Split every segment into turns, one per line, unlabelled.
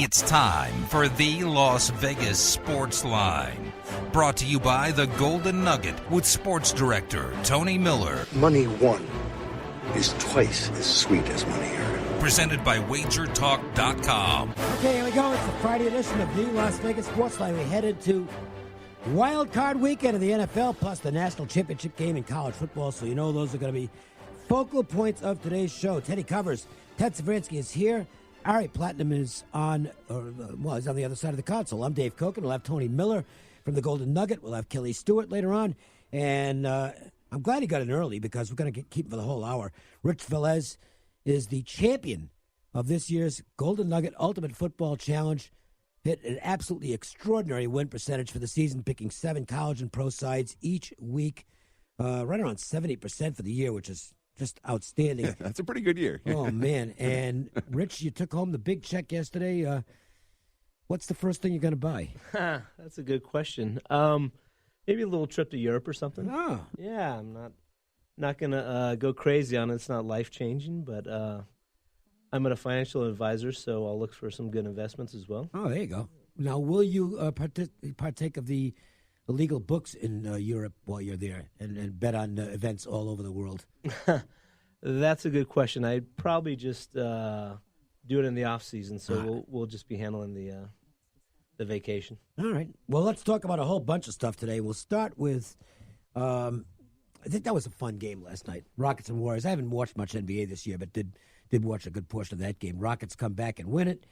It's time for the Las Vegas Sportsline. Brought to you by the Golden Nugget with sports director Tony Miller.
Money won is twice as sweet as money earned.
Presented by WagerTalk.com.
Okay, here we go. It's the Friday edition of the Las Vegas Sportsline. We headed to Wild Card Weekend of the NFL, plus the National Championship game in college football. So you know those are going to be focal points of today's show. Teddy covers. Ted Savransky is here. Ari Platinum is on, he's on the other side of the console. I'm Dave Cokin. We'll have Tony Miller from the Golden Nugget. We'll have Kelly Stewart later on. And I'm glad he got in early because we're going to keep him for the whole hour. Rich Velez is the champion of this year's Golden Nugget Ultimate Football Challenge. Hit an absolutely extraordinary win percentage for the season, picking 7 college and pro sides each week. Right around 70% for the year, which is just outstanding.
Yeah, that's a pretty good year.
Oh, man. And, Rich, you took home the big check yesterday. What's the first thing you're going to buy?
That's a good question. Maybe a little trip to Europe or something.
Oh.
Yeah, I'm not going to go crazy on it. It's not life-changing, but I'm a financial advisor, so I'll look for some good investments as well.
Oh, there you go. Now, will you partake of the illegal books in Europe while you're there and bet on events all over the world?
That's a good question. I'd probably just do it in the off season, so we'll just be handling the vacation.
All right. Well, let's talk about a whole bunch of stuff today. We'll start with I think that was a fun game last night. Rockets and Warriors. I haven't watched much NBA this year, but did watch a good portion of that game. Rockets come back and win it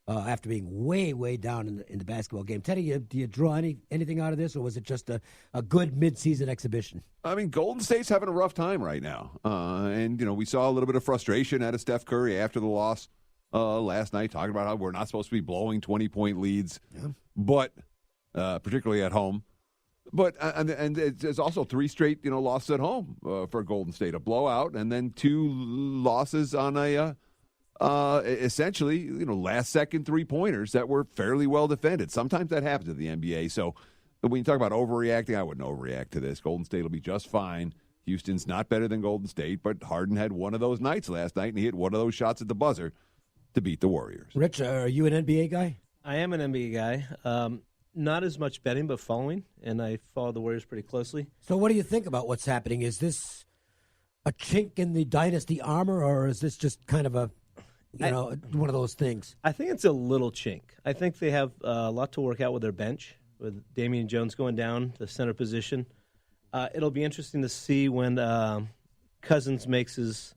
after being way down in the basketball game. Teddy, do you draw anything out of this, or was it just a good midseason exhibition?
I mean, Golden State's having a rough time right now. And, we saw a little bit of frustration out of Steph Curry after the loss last night, talking about how we're not supposed to be blowing 20-point leads, but particularly at home. But and there's also 3 straight, losses at home for Golden State, a blowout, and then 2 losses on a essentially, last-second 3-pointers that were fairly well defended. Sometimes that happens in the NBA. So when you talk about overreacting, I wouldn't overreact to this. Golden State will be just fine. Houston's not better than Golden State, but Harden had one of those nights last night, and he hit one of those shots at the buzzer to beat the Warriors.
Rich, are you an NBA guy?
I am an NBA guy. Not as much betting, but following, and I follow the Warriors pretty closely.
So what do you think about what's happening? Is this a chink in the dynasty armor, or is this just kind of one of those things?
I think it's a little chink. I think they have a lot to work out with their bench, with Damian Jones going down, the center position. It'll be interesting to see when Cousins makes his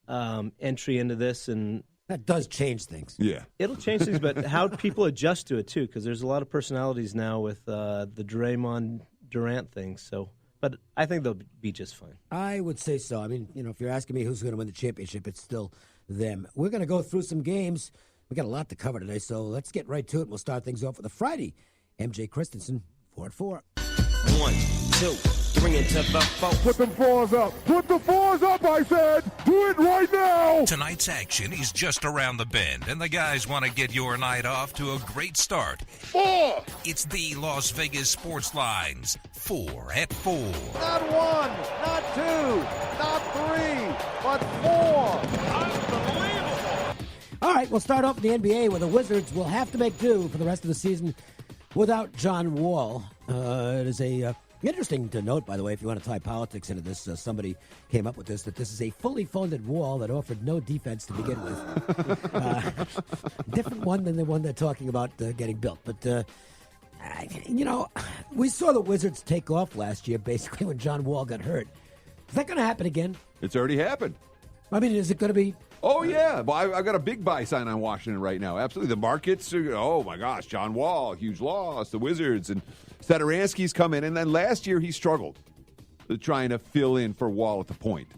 entry into this, and
that does change things.
Yeah.
It'll change things, but how people adjust to it, too, because there's a lot of personalities now with the Draymond Durant thing. So, but I think they'll be just fine.
I would say so. I mean, if you're asking me who's going to win the championship, it's still them. We're going to go through some games. We got a lot to cover today, so let's get right to it. We'll start things off with a Friday. MJ Christensen, 4 at 4.
1, 2, 3 into the 4.
Put them 4s up. Put the 4s up, I said. Do it right now.
Tonight's action is just around the bend, and the guys want to get your night off to a great start.
4.
It's the Las Vegas Sports Lines, 4 at 4.
Not 1, not 2, not 3, but 4. Unbelievable.
All right, we'll start off in the NBA where the Wizards will have to make do for the rest of the season without John Wall. It is interesting to note, by the way, if you want to tie politics into this, somebody came up with this, that this is a fully funded wall that offered no defense to begin with. Different one than the one they're talking about getting built. But, we saw the Wizards take off last year, basically, when John Wall got hurt. Is that going to happen again?
It's already happened.
I mean, is it going to be...
Oh, yeah. Well, I've got a big buy sign on Washington right now. Absolutely. The markets are, oh, my gosh, John Wall, huge loss, the Wizards, and Satoransky's come in. And then last year he struggled trying to fill in for Wall at the point.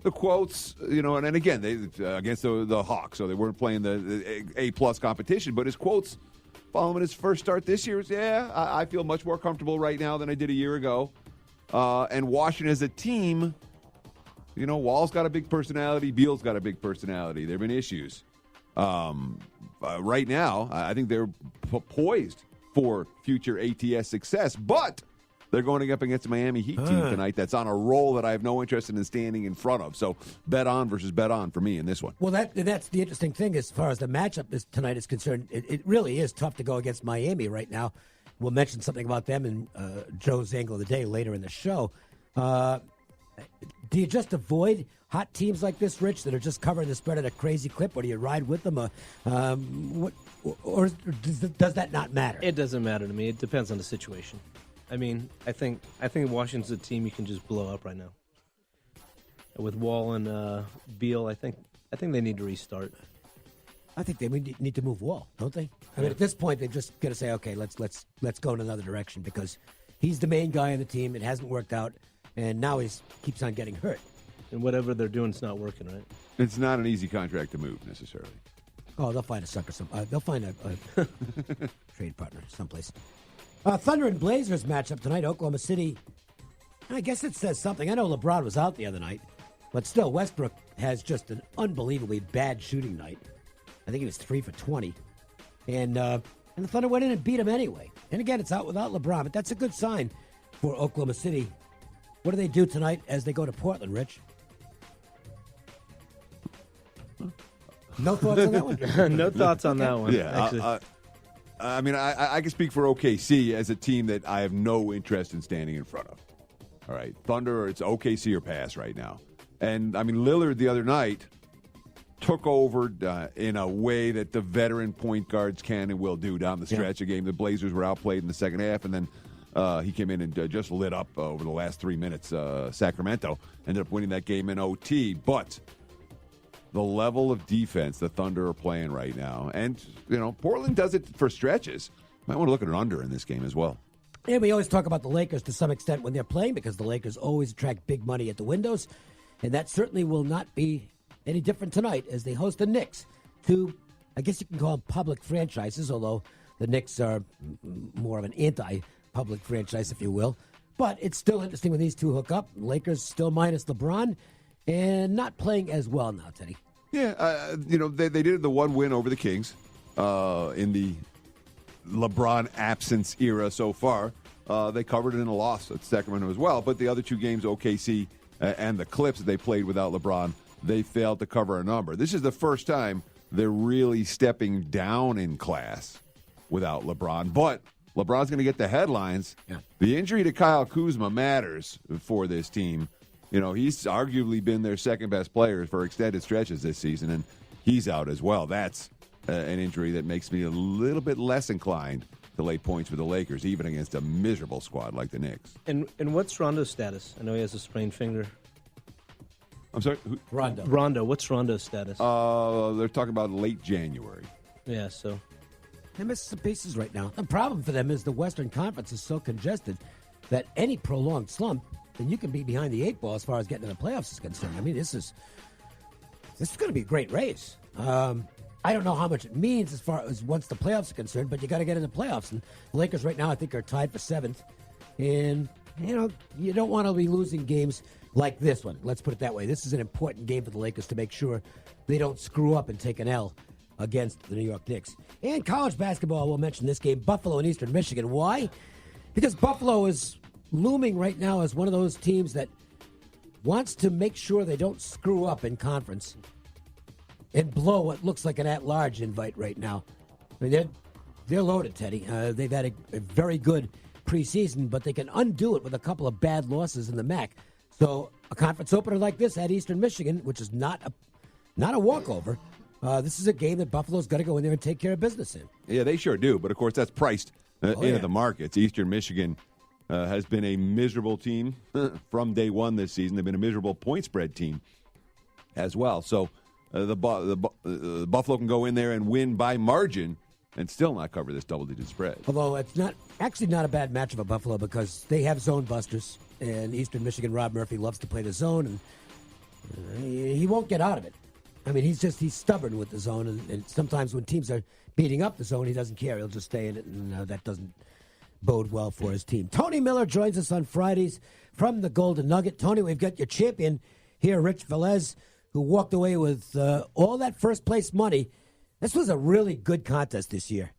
The quotes, and again, they against the Hawks, so they weren't playing the A-plus competition. But his quotes following his first start this year is, I feel much more comfortable right now than I did a year ago. And Washington as a team... Wall's got a big personality. Beal's got a big personality. There have been issues. Right now, I think they're poised for future ATS success. But They're going up against a Miami Heat team tonight that's on a roll that I have no interest in standing in front of. So bet on versus bet on for me in this one.
Well, that's the interesting thing as far as the matchup tonight is concerned. It really is tough to go against Miami right now. We'll mention something about them in Joe's Angle of the Day later in the show. Do you just avoid hot teams like this, Rich, that are just covering the spread at a crazy clip, or do you ride with them? Or does that not matter?
It doesn't matter to me. It depends on the situation. I mean, I think Washington's a team you can just blow up right now. With Wall and Beal, I think they need to restart.
I think they need to move Wall, don't they? I mean, at this point, they've just got to say, okay, let's go in another direction because he's the main guy on the team. It hasn't worked out, and now he keeps on getting hurt.
And whatever they're doing is not working, right?
It's not an easy contract to move necessarily.
Oh, they'll find a sucker. They'll find a trade partner someplace. Thunder and Blazers matchup tonight. Oklahoma City. I guess it says something. I know LeBron was out the other night, but still, Westbrook has just an unbelievably bad shooting night. I think he was 3 for 20, and the Thunder went in and beat him anyway. And again, it's out without LeBron, but that's a good sign for Oklahoma City. What do they do tonight as they go to Portland, Rich? No thoughts on that one?
No thoughts on that one.
Yeah, I mean, I can speak for OKC as a team that I have no interest in standing in front of. All right, Thunder, it's OKC or pass right now. And, I mean, Lillard the other night took over in a way that the veteran point guards can and will do down the stretch of game. The Blazers were outplayed in the second half, and then he came in and just lit up over the last 3 minutes. Sacramento ended up winning that game in OT, but the level of defense the Thunder are playing right now, and Portland does it for stretches. Might want to look at an under in this game as well.
And we always talk about the Lakers to some extent when they're playing because the Lakers always attract big money at the windows, and that certainly will not be any different tonight as they host the Knicks. Two, I guess you can call them public franchises, although the Knicks are more of an anti-public franchise, if you will. But it's still interesting when these two hook up. Lakers still minus LeBron and not playing as well now, Teddy.
Yeah, they did the one win over the Kings in the LeBron absence era so far. They covered it in a loss at Sacramento as well. But the other two games, OKC and the Clips that they played without LeBron, they failed to cover a number. This is the first time they're really stepping down in class without LeBron. But LeBron's going to get the headlines. Yeah. The injury to Kyle Kuzma matters for this team. He's arguably been their second-best player for extended stretches this season, and he's out as well. That's an injury that makes me a little bit less inclined to lay points with the Lakers, even against a miserable squad like the Knicks.
And what's Rondo's status? I know he has a sprained finger.
I'm sorry?
Rondo. What's Rondo's status?
They're talking about late January.
Yeah, so.
They're missing some pieces right now. The problem for them is the Western Conference is so congested that any prolonged slump, then you can be behind the 8 ball as far as getting to the playoffs is concerned. I mean, this is going to be a great race. I don't know how much it means as far as once the playoffs are concerned, but you got to get in the playoffs. And the Lakers right now, I think, are tied for 7th. And, you don't want to be losing games like this one. Let's put it that way. This is an important game for the Lakers to make sure they don't screw up and take an L against the New York Knicks. And college basketball, we'll mention this game, Buffalo and Eastern Michigan. Why? Because Buffalo is looming right now as one of those teams that wants to make sure they don't screw up in conference and blow what looks like an at-large invite right now. I mean, they're loaded, Teddy. They've had a very good preseason, but they can undo it with a couple of bad losses in the MAC. So a conference opener like this at Eastern Michigan, which is not a walkover, this is a game that Buffalo's got to go in there and take care of business in.
Yeah, they sure do. But, of course, that's priced into the markets. Eastern Michigan has been a miserable team from day one this season. They've been a miserable point spread team as well. So the Buffalo can go in there and win by margin and still not cover this double-digit spread.
Although it's not a bad match for Buffalo because they have zone busters, and Eastern Michigan Rob Murphy loves to play the zone, and he won't get out of it. I mean, he's stubborn with the zone, and sometimes when teams are beating up the zone, he doesn't care. He'll just stay in it, and that doesn't bode well for his team. Tony Miller joins us on Fridays from the Golden Nugget. Tony, we've got your champion here, Rich Velez, who walked away with all that first-place money. This was a really good contest this year.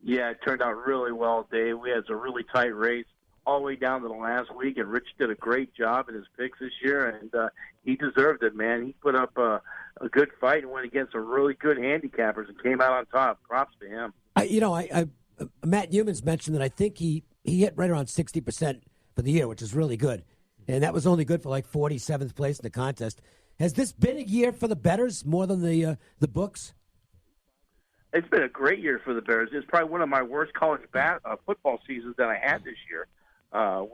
Yeah, it turned out really well, Dave. We had a really tight race all the way down to the last week, and Rich did a great job in his picks this year, and he deserved it, man. He put up a good fight and went against some really good handicappers and came out on top. Props to him.
Matt Newman's mentioned that I think he hit right around 60% for the year, which is really good. And that was only good for like 47th place in the contest. Has this been a year for the bettors more than the books?
It's been a great year for the Bears. It's probably one of my worst college football seasons that I had this year.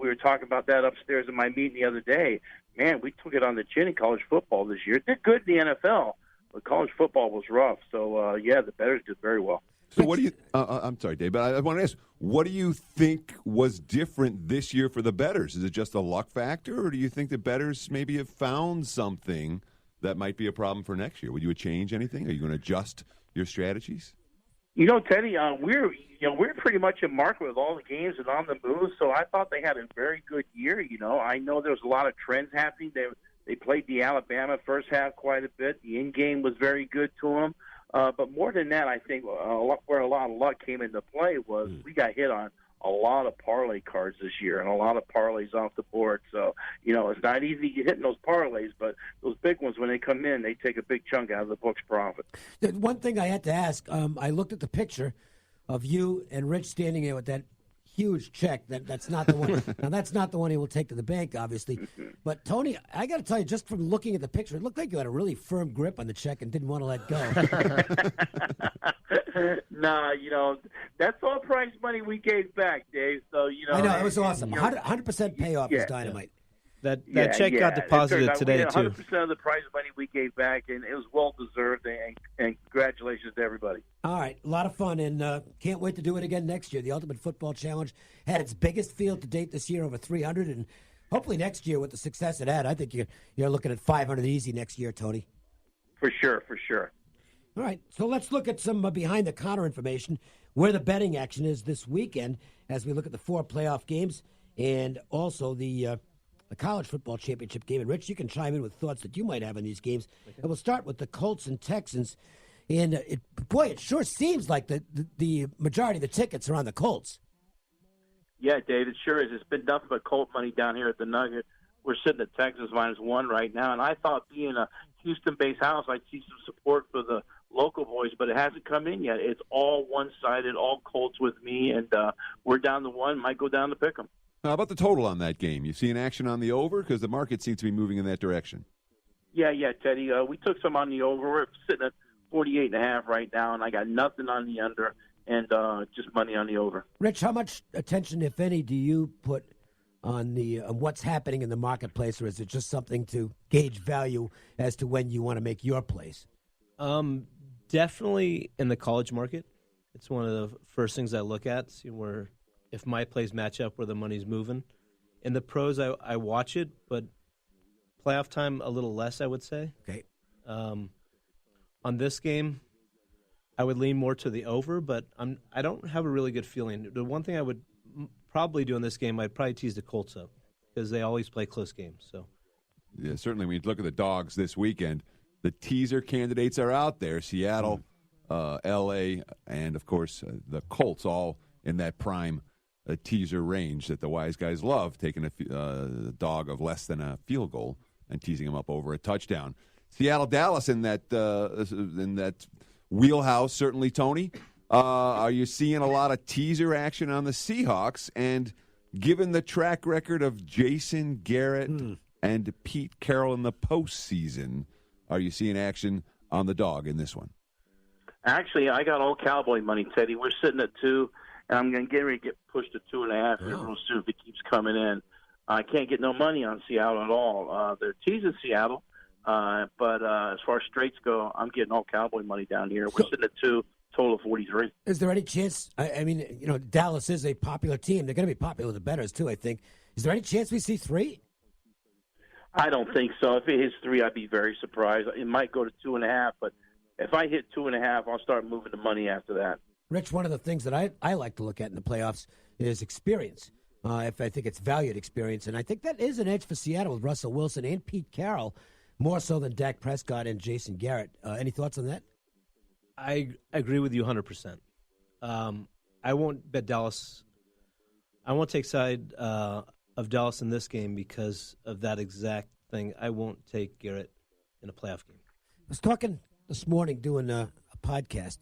We were talking about that upstairs in my meeting the other day. Man, we took it on the chin in college football this year. They're good in the NFL, but college football was rough. So, the Bears did very well.
So what do you I'm sorry, Dave, but I want to ask, what do you think was different this year for the bettors? Is it just a luck factor, or do you think the bettors maybe have found something that might be a problem for next year? Would you change anything? Are you going to adjust your strategies?
Teddy, we're pretty much in market with all the games and on the move, so I thought they had a very good year. I know there's a lot of trends happening. They played the Alabama first half quite a bit. The in-game was very good to them. But more than that, I think where a lot of luck came into play was we got hit on a lot of parlay cards this year and a lot of parlays off the board. So, it's not easy hitting those parlays, but those big ones, when they come in, they take a big chunk out of the book's profit.
One thing I had to ask, I looked at the picture of you and Rich standing there with that huge check. That's not the one. Now, that's not the one he will take to the bank, obviously. But, Tony, I got to tell you, just from looking at the picture, it looked like you had a really firm grip on the check and didn't want to let go.
Nah, that's all prize money we gave back, Dave. So,
I know, it was awesome. 100% payoff is dynamite.
That check got deposited today, too.
100% of the prize money we gave back, and it was well-deserved, and congratulations to everybody.
All right, a lot of fun, and can't wait to do it again next year. The Ultimate Football Challenge had its biggest field to date this year, over 300, and hopefully next year with the success it had, I think you're looking at 500 easy next year, Tony.
For sure.
All right, so let's look at some behind-the-counter information, where the betting action is this weekend as we look at the 4 playoff games and also the college football championship game. And, Rich, you can chime in with thoughts that you might have on these games. Okay. And we'll start with the Colts and Texans. And, it sure seems like the majority of the tickets are on the Colts.
Yeah, Dave, it sure is. It's been nothing but Colt money down here at the Nugget. We're sitting at Texas -1 right now, and I thought being a Houston-based house, I'd see some support for the local boys, but it hasn't come in yet. It's all one-sided, all Colts with me, and we're down to 1. Might go down to pick 'em.
How about the total on that game? You see an action on the over? Because the market seems to be moving in that direction.
Yeah, Teddy. We took some on the over. We're sitting at 48.5 right now, and I got nothing on the under and just money on the over.
Rich, how much attention, if any, do you put on what's happening in the marketplace, or is it just something to gauge value as to when you want to make your plays?
Definitely in the college market. It's one of the first things I look at, see where if my plays match up where the money's moving. In the pros, I watch it, but playoff time a little less, I would say.
Okay.
On this game, I would lean more to the over, but I don't have a really good feeling. The one thing I would probably do in this game, I'd probably tease the Colts up because they always play close games. So,
yeah, certainly when you look at the dogs this weekend, the teaser candidates are out there. Seattle, L.A., and, of course, the Colts all in that prime teaser range that the wise guys love, taking a dog of less than a field goal and teasing him up over a touchdown. Seattle, Dallas in that wheelhouse, certainly, Tony. Are you seeing a lot of teaser action on the Seahawks? And given the track record of Jason Garrett and Pete Carroll in the postseason, are you seeing action on the dog in this one?
Actually, I got all Cowboy money, Teddy. We're sitting at 2, and I'm going to get ready to get pushed to 2.5 here real soon if it keeps coming in. I can't get no money on Seattle at all. They're teasing Seattle, but as far as straights go, I'm getting all Cowboy money down here. We're sitting at 2, total of 43.
Is there any chance? I mean, Dallas is a popular team. They're going to be popular with the bettors too, I think. Is there any chance we see 3?
I don't think so. If it hits 3, I'd be very surprised. It might go to 2.5, but if I hit 2.5, I'll start moving the money after that.
Rich, one of the things that I like to look at in the playoffs is experience. If I think it's valued experience, and I think that is an edge for Seattle with Russell Wilson and Pete Carroll, more so than Dak Prescott and Jason Garrett. Any thoughts on that?
I agree with you 100%. I won't bet Dallas. I won't take side of Dallas in this game because of that exact thing. I won't take Garrett in a playoff game.
I was talking this morning doing a podcast,